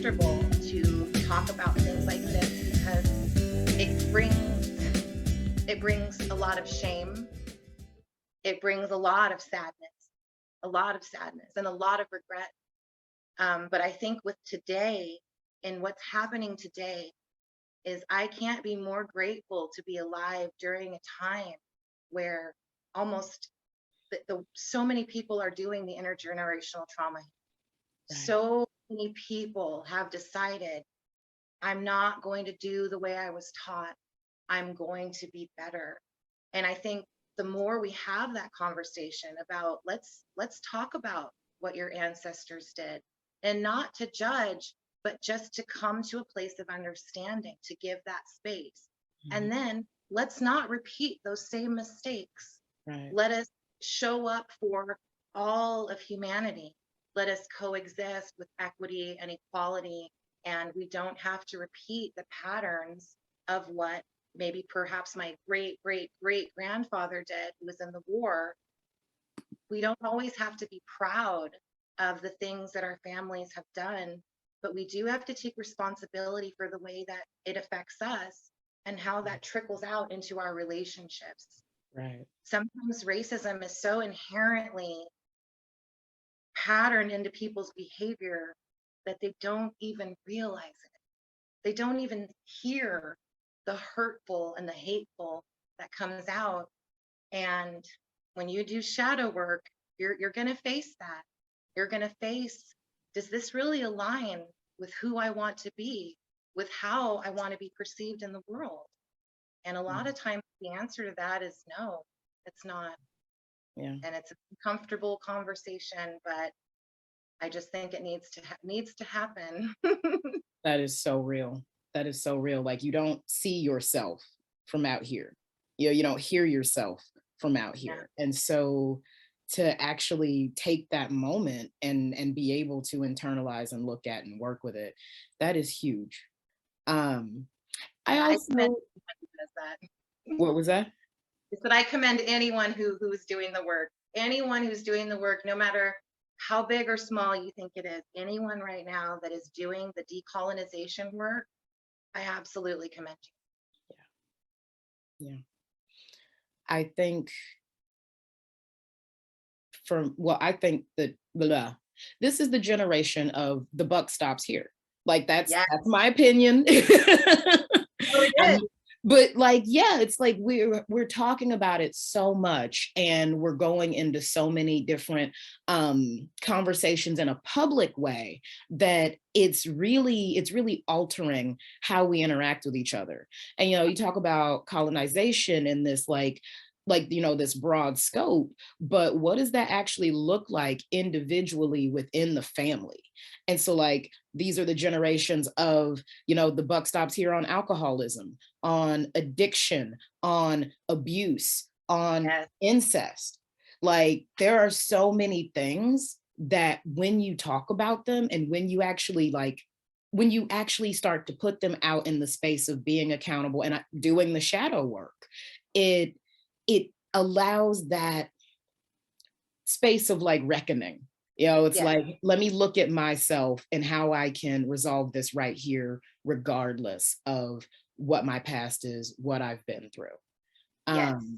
uncomfortable to talk about things like this because it brings a lot of shame. It brings a lot of sadness and a lot of regret. But I think with today and what's happening today is I can't be more grateful to be alive during a time where almost so many people are doing the intergenerational trauma. Right. So many people have decided, I'm not going to do the way I was taught. I'm going to be better. And I think the more we have that conversation about let's talk about what your ancestors did and not to judge, but just to come to a place of understanding, to give that space. Mhm. And then let's not repeat those same mistakes. Right. Let us show up for all of humanity. Let us coexist with equity and equality. And we don't have to repeat the patterns of what maybe perhaps my great great great grandfather did, who was in the war. We don't always have to be proud of the things that our families have done, but we do have to take responsibility for the way that it affects us and how that trickles out into our relationships. Right. Sometimes racism is so inherently patterned into people's behavior that they don't even realize it. They don't even hear the hurtful and the hateful that comes out. And when you do shadow work, you're going to face that. You're going to face, does this really align with who I want to be, with how I want to be perceived in the world? And a lot Mhm. of times the answer to that is no, it's not. Yeah. And it's a comfortable conversation, but I just think it needs to happen. That is so real. That is so real. Like you don't see yourself from out here. You don't hear yourself from out Yeah. here. And so to actually take that moment and be able to internalize and look at and work with it, that is huge. Um, I Yeah, I commend also, anyone who does that. what was that? But I commend anyone who's doing the work. Anyone who's doing the work, no matter how big or small you think it is, anyone right now that is doing the decolonization work, I absolutely commend you. Yeah. I think I think that this is the generation of the buck stops here. Like Yeah, that's my opinion. really I good. mean, but like, yeah, it's like we're talking about it so much, and we're going into so many different conversations in a public way that it's really altering how we interact with each other. And you talk about colonization in this this broad scope, but what does that actually look like individually within the family? And so like these are the generations of the buck stops here on alcoholism, on addiction, on abuse, on Yes, incest. Like there are so many things that when you talk about them and when you actually start to put them out in the space of being accountable and doing the shadow work, it it allows that space of like reckoning. It's yes, like, let me look at myself and how I can resolve this right here, regardless of what my past is, what I've been through. yes. Um,